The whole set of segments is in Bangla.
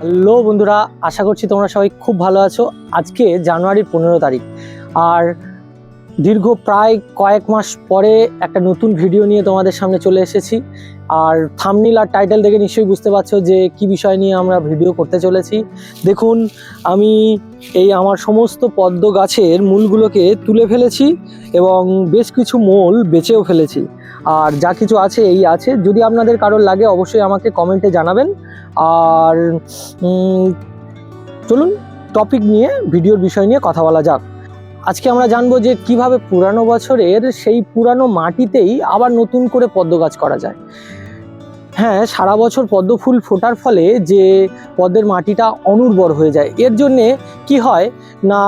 হ্যালো বন্ধুরা, আশা করছি তোমরা সবাই খুব ভালো আছো। আজকে জানুয়ারির 15 তারিখ, আর দীর্ঘ প্রায় কয়েক মাস পরে একটা নতুন ভিডিও নিয়ে তোমাদের সামনে চলে এসেছি। আর থাম্বনেল আর টাইটেল দেখে নিশ্চয়ই বুঝতে পারছো যে কি বিষয় নিয়ে আমরা ভিডিও করতে চলেছি। দেখুন, আমি আমার সমস্ত পদ্ম গাছের মূলগুলোকে তুলে ফেলেছি এবং বেশ কিছু মূল বেচেও ফেলেছি। আর যা কিছু আছে এই আছে, যদি আপনাদের কারোর লাগে অবশ্যই আমাকে কমেন্টে জানাবেন। আর চলুন টপিক নিয়ে, ভিডিওর বিষয় নিয়ে কথা বলা যাক। আজকে আমরা জানবো যে কিভাবে পুরানো বছরের সেই পুরানো মাটিতেই আবার নতুন করে পদ্ম গাছ করা যায়। হ্যাঁ, সারা বছর পদ্ম ফুল ফোটার ফলে যে পদ্মের মাটিটা অনুর্বর হয়ে যায়, এর জন্যে কি হয় না,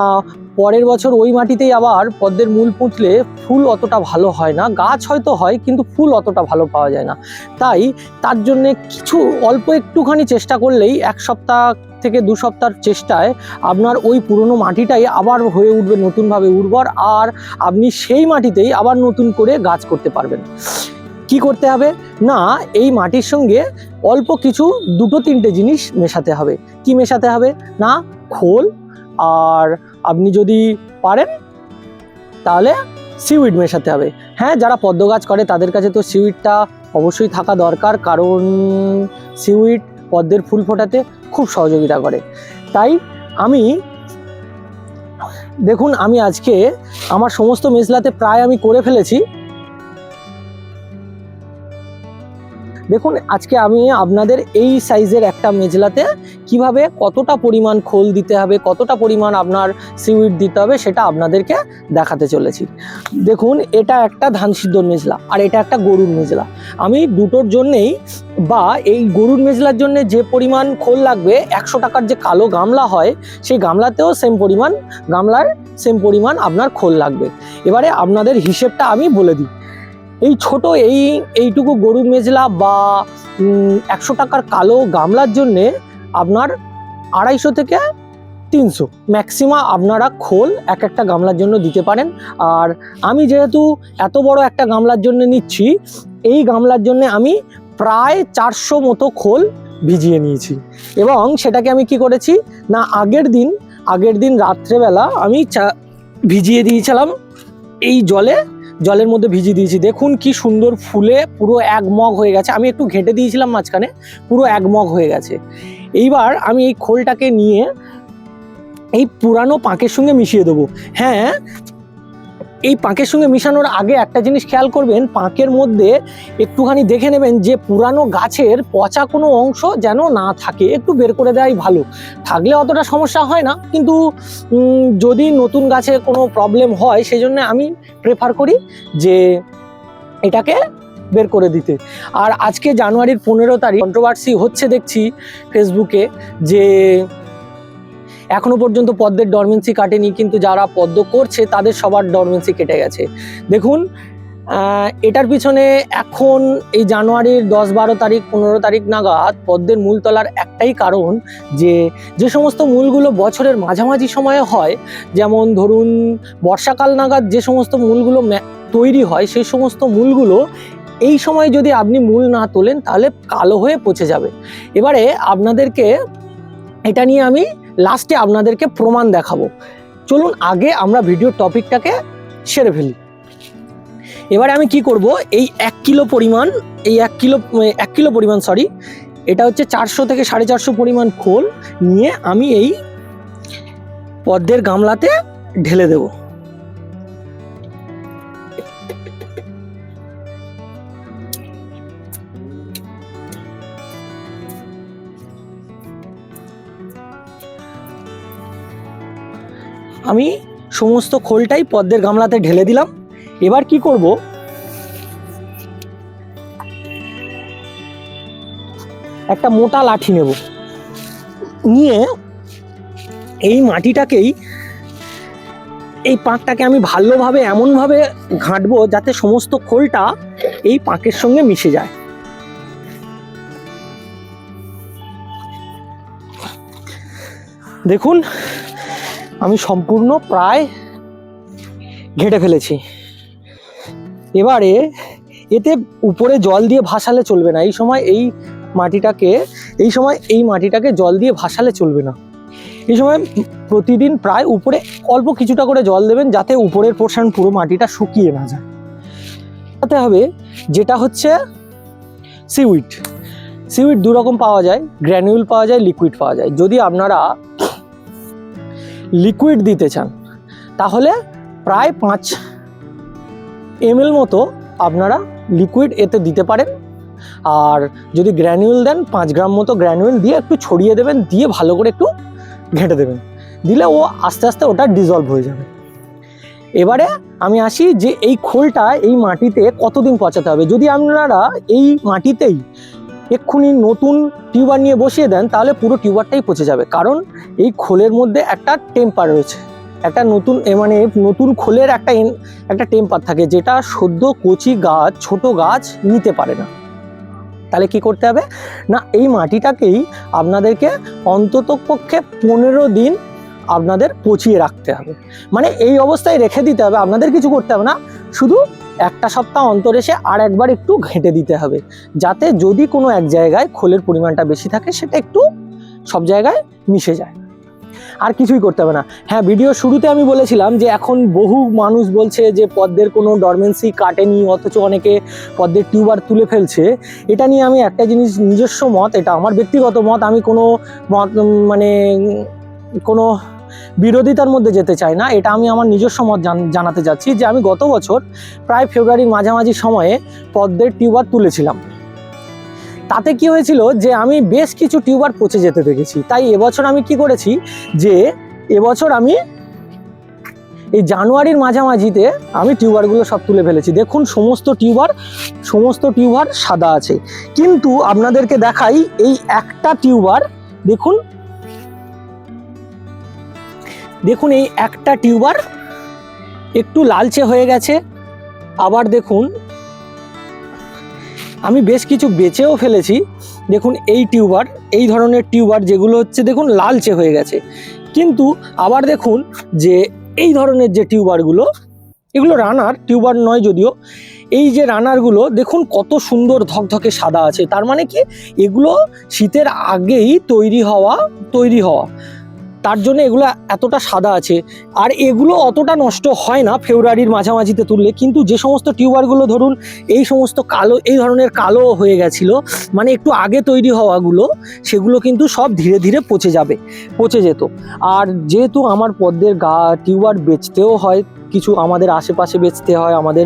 পরের বছর ওই মাটিতেই আবার পদ্মের মূল পুঁতলে ফুল অতটা ভালো হয় না। গাছ হয়তো হয় কিন্তু ফুল অতটা ভালো পাওয়া যায় না। তাই তার জন্যে কিছু অল্প একটুখানি চেষ্টা করলেই 1 সপ্তাহ থেকে 2 সপ্তাহের চেষ্টায় আপনার ওই পুরনো মাটিটাই আবার হয়ে উঠবে নতুনভাবে উর্বর, আর আপনি সেই মাটিতেই আবার নতুন করে গাছ করতে পারবেন। কি করতে হবে না, এই মাটির সঙ্গে অল্প কিছু 2-3টে জিনিস মেশাতে হবে। কি মেশাতে হবে না, খোল, আর আপনি যদি পারেন তাহলে সিউইড মেশাতে হবে। হ্যাঁ, যারা পদ্ম গাছ করে তাদের কাছে তো সিউইডটা অবশ্যই থাকা দরকার, কারণ সিউইড পদ্মের ফুল ফোটাতে খুব সহযোগিতা করে। তাই দেখুন, আমি আজকে আমার সমস্ত মেজলাতে প্রায় আমি করে ফেলেছি। দেখুন, আজকে আমি আপনাদের এই সাইজের একটা মেজলাতে কিভাবে কতটা পরিমাণ খোল দিতে হবে, কতটা পরিমাণ আপনার সিউইড দিতে হবে সেটা আপনাদেরকে দেখাতে চলেছি। দেখুন, এটা একটা ধান সিদ্ধর মেজলা আর এটা একটা গরুর মেজলা। আমি দুটোর জন্যেই, বা এই গরুর মেজলার জন্য যে পরিমাণ খোল লাগবে, 100 টাকার যে কালো গামলা হয় সেই গামলাতেও সেম পরিমাণ আপনার খোল লাগবে। এবারে আপনাদের হিসেবটা আমি বলে দিই। এই ছোট এইটুকু গরুর মেজলা বা 100 টাকার কালো গামলার জন্যে আপনার 250 থেকে 300 ম্যাক্সিমাম আপনারা খোল একটা গামলার জন্য দিতে পারেন। আর আমি যেহেতু এত বড় একটা গামলার জন্য নিচ্ছি, এই গামলার জন্য আমি প্রায় 400 মতো খোল ভিজিয়ে নিয়েছি। এবং সেটাকে আমি কি করেছি না, আগের দিন রাত্রেবেলা আমি ভিজিয়ে দিয়েছিলাম এই জলের মধ্যে ভিজিয়ে দিয়েছি। দেখুন কি সুন্দর ফুলে পুরো 1 মগ হয়ে গেছে। আমি একটু ঘেঁটে দিয়েছিলাম মাঝখানে, পুরো 1 মগ হয়ে গেছে। এইবার আমি এই খোলটাকে নিয়ে এই পুরানো পাঁকের সঙ্গে মিশিয়ে দেবো। হ্যাঁ, এই পাঁকের সঙ্গে মিশানোর আগে একটা জিনিস খেয়াল করবেন, পাঁকের মধ্যে একটুখানি দেখে নেবেন যে পুরানো গাছের পচা কোনো অংশ যেন না থাকে, একটু বের করে দেওয়াই ভালো। থাকলে অতটা সমস্যা হয় না, কিন্তু যদি নতুন গাছে কোনো প্রবলেম হয় সেই জন্য আমি প্রেফার করি যে এটাকে বের করে দিতে। আর আজকে জানুয়ারির 15 তারিখ, কন্ট্রোভার্সি হচ্ছে দেখছি ফেসবুকে যে এখনো পর্যন্ত পদ্মের ডরমেন্সি কাটেনি, কিন্তু যারা পদ্ম করছে তাদের সবার ডরমেন্সি কেটে গেছে। দেখুন, এটার পিছনে এখন এই জানুয়ারির 10-12 তারিখ 15 তারিখ নাগাদ পদ্মের মূল তোলার একটাই কারণ, যে সমস্ত মূলগুলো বছরের মাঝামাঝি সময়ে হয়, যেমন ধরুন বর্ষাকাল নাগাদ যে সমস্ত মূলগুলো তৈরি হয়, সেই সমস্ত মূলগুলো এই সময় যদি আপনি মূল না তোলেন তাহলে কালো হয়ে পচে যাবে। এবারে আপনাদেরকে এটা নিয়ে আমি লাস্টে আপনাদেরকে প্রমাণ দেখাবো। চলুন আগে আমরা ভিডিওর টপিকটাকে সেরে ফেলি। এবারে আমি কি করব, এই 1 কিলো পরিমাণ, এটা হচ্ছে 400 থেকে 450 পরিমাণ খোল নিয়ে আমি এই পদ্মের গামলাতে ঢেলে দেব। আমি সমস্ত খোলটাই পদ্মের গামলাতে ঢেলে দিলাম। এবার কি করব, একটা মোটা লাঠি নেব, নিয়ে এই মাটিটাকেই, এই পাঁকটাকে আমি ভালোভাবে এমনভাবে ঘাঁটবো যাতে সমস্ত খোলটা এই পাঁকের সঙ্গে মিশে যায়। দেখুন, আমি সম্পূর্ণ প্রায় ঘেঁটে ফেলেছি। এবারে এতে উপরে জল দিয়ে ভাসালে চলবে না, এই সময় এই মাটিটাকে এই মাটিটাকে জল দিয়ে ভাসালে চলবে না। এই সময় প্রতিদিন প্রায় উপরে অল্প কিছুটা করে জল দেবেন, যাতে উপরের পোর্শন পুরো মাটিটা শুকিয়ে না যায়। তাতে হবে যেটা হচ্ছে সিউইড দু রকম পাওয়া যায়, গ্র্যানিউল পাওয়া যায়, লিকুইড পাওয়া যায়। যদি আপনারা লিকুইড দিতে চান তাহলে প্রায় 5 ml মতো আপনারা লিকুইড এতে দিতে পারেন। আর যদি গ্র্যানিউল দেন 5 গ্রাম মতো গ্র্যানিউল দিয়ে একটু ছড়িয়ে দেবেন, দিয়ে ভালো করে একটু ঘেঁটে দেবেন, দিলে ও আস্তে আস্তে ওটা ডিজলভ হয়ে যাবে। এবারে আমি আসি যে এই খোলটা এই মাটিতে কতদিন পচাতে হবে। যদি আপনারা এই মাটিতেই এক্ষুনি নতুন টিউবার নিয়ে বসিয়ে দেন তাহলে পুরো টিউবারটাই পচে যাবে, কারণ এই খোলের মধ্যে একটা টেম্পার রয়েছে, একটা নতুন খোলের একটা টেম্পার থাকে, যেটা সদ্য কচি গাছ, ছোট গাছ নিতে পারে না। তাহলে কি করতে হবে না, এই মাটিটাকেই আপনাদেরকে অন্ততপক্ষে 15 দিন আপনাদের পচিয়ে রাখতে হবে। মানে এই অবস্থায় রেখে দিতে হবে, আপনাদের কিছু করতে হবে না, শুধু একটা সপ্তাহ অন্তর এসে আর একবার একটু ঘেঁটে দিতে হবে, যাতে যদি কোনো এক জায়গায় খোলের পরিমাণটা বেশি থাকে সেটা একটু সব জায়গায় মিশে যায়। আর কিছুই করতে হবে না। হ্যাঁ, ভিডিও শুরুতে আমি বলেছিলাম যে এখন বহু মানুষ বলছে যে পদ্মের কোনো ডরমেন্সি কাটেনি, অথচ অনেকে পদ্মের টিউবার তুলে ফেলছে। এটা নিয়ে আমি একটা জিনিস, নিজস্ব মত, এটা আমার ব্যক্তিগত মত, আমি কোনো কোনো বিরোধিতার মধ্যে যেতে চাই না, এটা আমি আমার নিজস্ব মত জানাতে যাচ্ছি যে আমি গত বছর প্রায় ফেব্রুয়ারির মাঝামাঝি সময়ে পদ্মের টিউবার তুলেছিলাম। তাতে কি হয়েছিল যে আমি বেশ কিছু টিউবার পচে যেতে দেখেছি। তাই এবছর আমি কি করেছি যে এবছর আমি এই জানুয়ারির মাঝামাঝিতে আমি টিউবারগুলো সব তুলে ফেলেছি। দেখুন সমস্ত টিউবার সাদা আছে, কিন্তু আপনাদেরকে দেখাই এই একটা টিউবার, দেখুন এই একটা টিউবার একটু লালচে হয়ে গেছে। আবার দেখুন আমি বেশ কিছু বেচেও ফেলেছি। দেখুন এই ধরনের টিউবার যেগুলো হচ্ছে দেখুন লালচে হয়ে গেছে, কিন্তু আবার দেখুন যে এই ধরনের যে টিউবারগুলো, এগুলো রানার টিউবার নয় যদিও, এই যে রানারগুলো দেখুন কত সুন্দর ধকধকে সাদা আছে। তার মানে কি এগুলো শীতের আগেই তৈরি হওয়া, তার জন্য এগুলো এতটা সাদা আছে। আর এগুলো অতটা নষ্ট হয় না ফেব্রুয়ারির মাঝামাঝিতে তুললে, কিন্তু যে সমস্ত টিউবারগুলো ধরুন এই সমস্ত কালো, এই ধরনের কালো হয়ে গেছিলো, মানে একটু আগে তৈরি হওয়াগুলো, সেগুলো কিন্তু সব ধীরে ধীরে পচে যেত। আর যেহেতু আমার পদ্মের টিউবার বেচতেও হয়, কিছু আমাদের আশেপাশে বেচতে হয়, আমাদের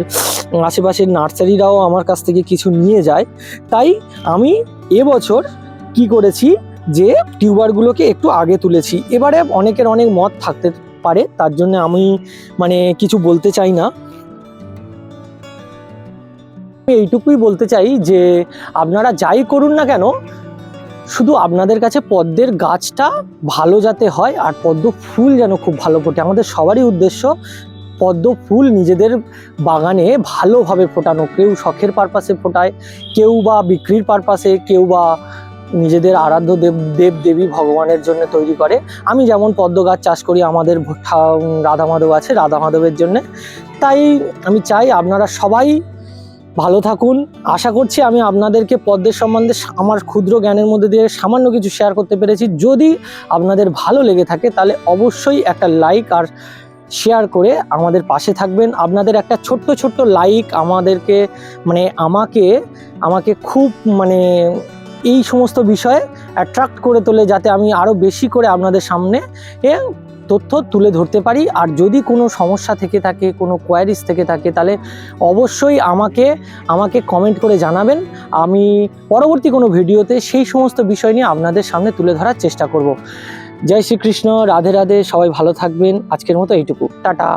আশেপাশের নার্সারিরাও আমার কাছ থেকে কিছু নিয়ে যায়, তাই আমি এবছর কি করেছি যে টিউবারগুলোকে একটু আগে তুলেছি। এবারে অনেকের অনেক মত থাকতে পারে, তার জন্য আমি কিছু বলতে চাই না। আমি এইটুকুই বলতে চাই যে আপনারা যাই করুন না কেন, শুধু আপনাদের কাছে পদ্মের গাছটা ভালো যাতে হয় আর পদ্ম ফুল যেন খুব ভালো ফোটে। আমাদের সবারই উদ্দেশ্য পদ্ম ফুল নিজেদের বাগানে ভালোভাবে ফোটানো। কেউ শখের পারপাসে ফোটায়, কেউ বা বিক্রির পারপাসে, কেউ বা নিজেদের আরাধ্য দেবী ভগবানের জন্য তৈরি করে। আমি যেমন পদ্ম গাছ চাষ করি, আমাদের রাধা মাধব আছে, রাধা মাধবের জন্য। তাই আমি চাই আপনারা সবাই ভালো থাকুন। আশা করছি আমি আপনাদেরকে পদ্মের সম্বন্ধে আমার ক্ষুদ্র জ্ঞানের মধ্যে দিয়ে সামান্য কিছু শেয়ার করতে পেরেছি। যদি আপনাদের ভালো লেগে থাকে তাহলে অবশ্যই একটা লাইক আর শেয়ার করে আমাদের পাশে থাকবেন। আপনাদের একটা ছোট্ট লাইক আমাদেরকে আমাকে খুব এই সমস্ত বিষয়ে অ্যাট্রাক্ট করে তোলে, যাতে আমি আরও বেশি করে আপনাদের সামনে তথ্য তুলে ধরতে পারি। আর যদি কোনো সমস্যা থেকে থাকে, কোনো কোয়ারিজ থেকে থাকে, তাহলে অবশ্যই আমাকে কমেন্ট করে জানাবেন। আমি পরবর্তী কোনো ভিডিওতে সেই সমস্ত বিষয় নিয়ে আপনাদের সামনে তুলে ধরার চেষ্টা করব। জয় শ্রীকৃষ্ণ, রাধে রাধে, সবাই ভালো থাকবেন। আজকের মতো এইটুকু, টাটা।